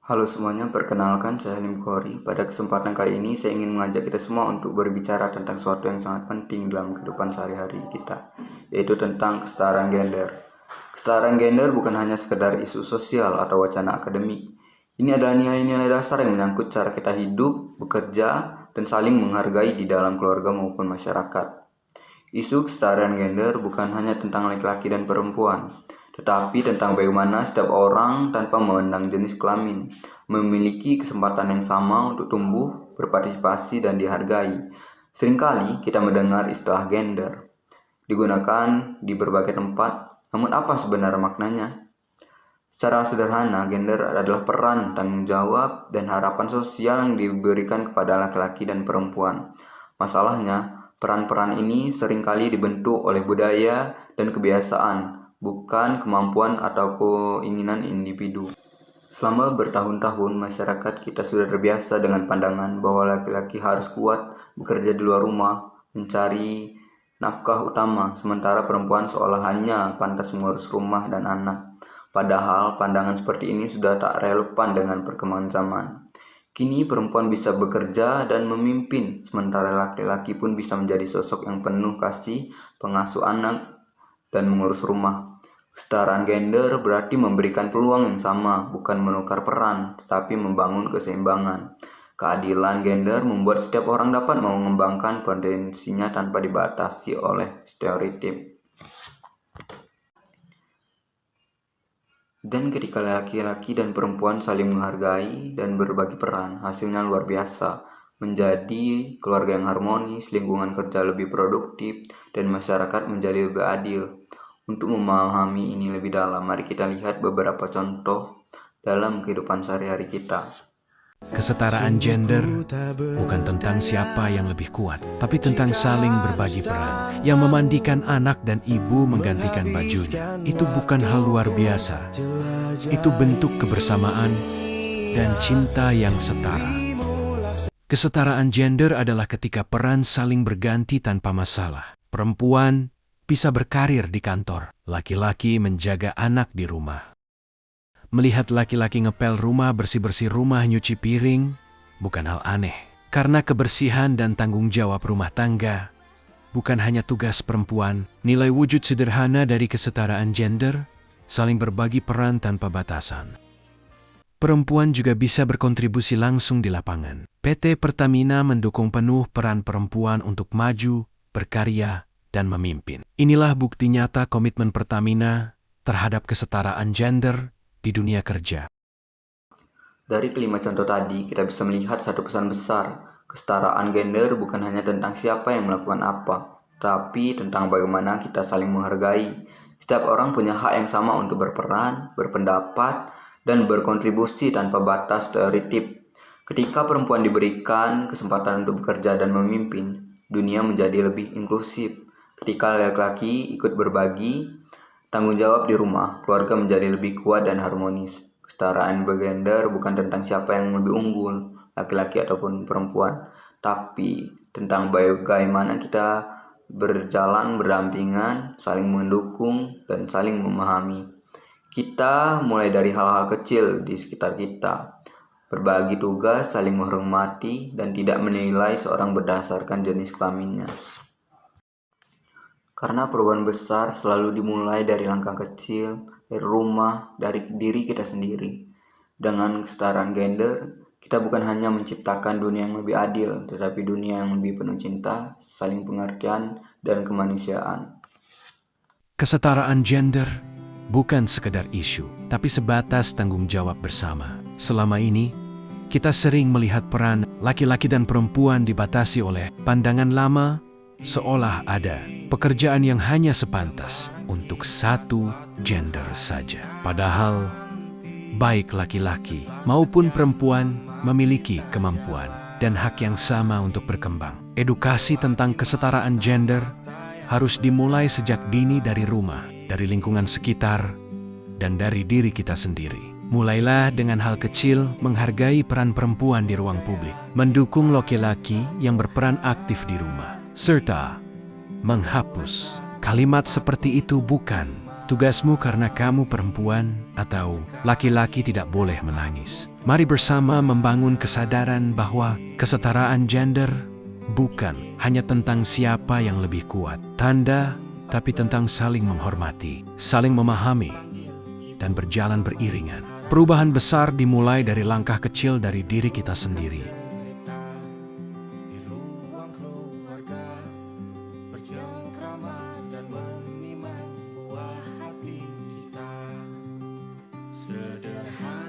Halo semuanya, perkenalkan saya Halim Khori. Pada kesempatan kali ini saya ingin mengajak kita semua untuk berbicara tentang sesuatu yang sangat penting dalam kehidupan sehari-hari kita, yaitu tentang kesetaraan gender. Kesetaraan gender bukan hanya sekedar isu sosial atau wacana akademik. Ini adalah nilai-nilai dasar yang menyangkut cara kita hidup, bekerja, dan saling menghargai di dalam keluarga maupun masyarakat. Isu kesetaraan gender bukan hanya tentang laki-laki dan perempuan, tetapi tentang bagaimana setiap orang tanpa memandang jenis kelamin memiliki kesempatan yang sama untuk tumbuh, berpartisipasi, dan dihargai. Seringkali kita mendengar istilah gender digunakan di berbagai tempat, namun apa sebenarnya maknanya? Secara sederhana, gender adalah peran, tanggung jawab, dan harapan sosial yang diberikan kepada laki-laki dan perempuan. Masalahnya, peran-peran ini seringkali dibentuk oleh budaya dan kebiasaan, bukan kemampuan atau keinginan individu. Selama bertahun-tahun, masyarakat kita sudah terbiasa dengan pandangan bahwa laki-laki harus kuat, bekerja di luar rumah, mencari nafkah utama, sementara perempuan seolah hanya pantas mengurus rumah dan anak. Padahal pandangan seperti ini sudah tak relevan dengan perkembangan zaman. Kini perempuan bisa bekerja dan memimpin, sementara laki-laki pun bisa menjadi sosok yang penuh kasih, pengasuh anak, dan mengurus rumah. Kesetaraan gender berarti memberikan peluang yang sama, bukan menukar peran, tetapi membangun keseimbangan. Keadilan gender membuat setiap orang dapat mengembangkan potensinya tanpa dibatasi oleh stereotip. Dan ketika laki-laki dan perempuan saling menghargai dan berbagi peran, hasilnya luar biasa. Menjadi keluarga yang harmonis, lingkungan kerja lebih produktif, dan masyarakat menjadi lebih adil. Untuk memahami ini lebih dalam, mari kita lihat beberapa contoh dalam kehidupan sehari-hari kita. Kesetaraan gender bukan tentang siapa yang lebih kuat, tapi tentang saling berbagi peran. Yang memandikan anak dan ibu menggantikan bajunya, itu bukan hal luar biasa. Itu bentuk kebersamaan dan cinta yang setara. Kesetaraan gender adalah ketika peran saling berganti tanpa masalah. Perempuan bisa berkarir di kantor, laki-laki menjaga anak di rumah. Melihat laki-laki ngepel rumah, bersih-bersih rumah, nyuci piring, bukan hal aneh. Karena kebersihan dan tanggung jawab rumah tangga bukan hanya tugas perempuan. Nilai wujud sederhana dari kesetaraan gender, saling berbagi peran tanpa batasan. Perempuan juga bisa berkontribusi langsung di lapangan. PT Pertamina mendukung penuh peran perempuan untuk maju, berkarya, dan memimpin. Inilah bukti nyata komitmen Pertamina terhadap kesetaraan gender di dunia kerja. Dari kelima contoh tadi, kita bisa melihat satu pesan besar. Kesetaraan gender bukan hanya tentang siapa yang melakukan apa, tapi tentang bagaimana kita saling menghargai. Setiap orang punya hak yang sama untuk berperan, berpendapat, dan berkontribusi tanpa batas stereotip. Ketika perempuan diberikan kesempatan untuk bekerja dan memimpin, dunia menjadi lebih inklusif. Ketika laki-laki ikut berbagi tanggung jawab di rumah, keluarga menjadi lebih kuat dan harmonis. Kesetaraan gender bukan tentang siapa yang lebih unggul, laki-laki ataupun perempuan, tapi tentang bagaimana kita berjalan berdampingan, saling mendukung, dan saling memahami. Kita mulai dari hal-hal kecil di sekitar kita, berbagi tugas, saling menghormati, dan tidak menilai seorang berdasarkan jenis kelaminnya. Karena perubahan besar selalu dimulai dari langkah kecil, dari rumah, dari diri kita sendiri. Dengan kesetaraan gender, kita bukan hanya menciptakan dunia yang lebih adil, tetapi dunia yang lebih penuh cinta, saling pengertian, dan kemanusiaan. Kesetaraan gender bukan sekedar isu, tapi sebatas tanggung jawab bersama. Selama ini, kita sering melihat peran laki-laki dan perempuan dibatasi oleh pandangan lama, seolah ada pekerjaan yang hanya sepantas untuk satu gender saja. Padahal, baik laki-laki maupun perempuan memiliki kemampuan dan hak yang sama untuk berkembang. Edukasi tentang kesetaraan gender harus dimulai sejak dini dari rumah, dari lingkungan sekitar, dan dari diri kita sendiri. Mulailah dengan hal kecil, menghargai peran perempuan di ruang publik, mendukung laki-laki yang berperan aktif di rumah, serta menghapus kalimat seperti itu bukan, tugasmu karena kamu perempuan atau laki-laki tidak boleh menangis. Mari bersama membangun kesadaran bahwa kesetaraan gender bukan hanya tentang siapa yang lebih kuat, tapi tentang saling menghormati, saling memahami, dan berjalan beriringan. Perubahan besar dimulai dari langkah kecil dari diri kita sendiri. Sederhana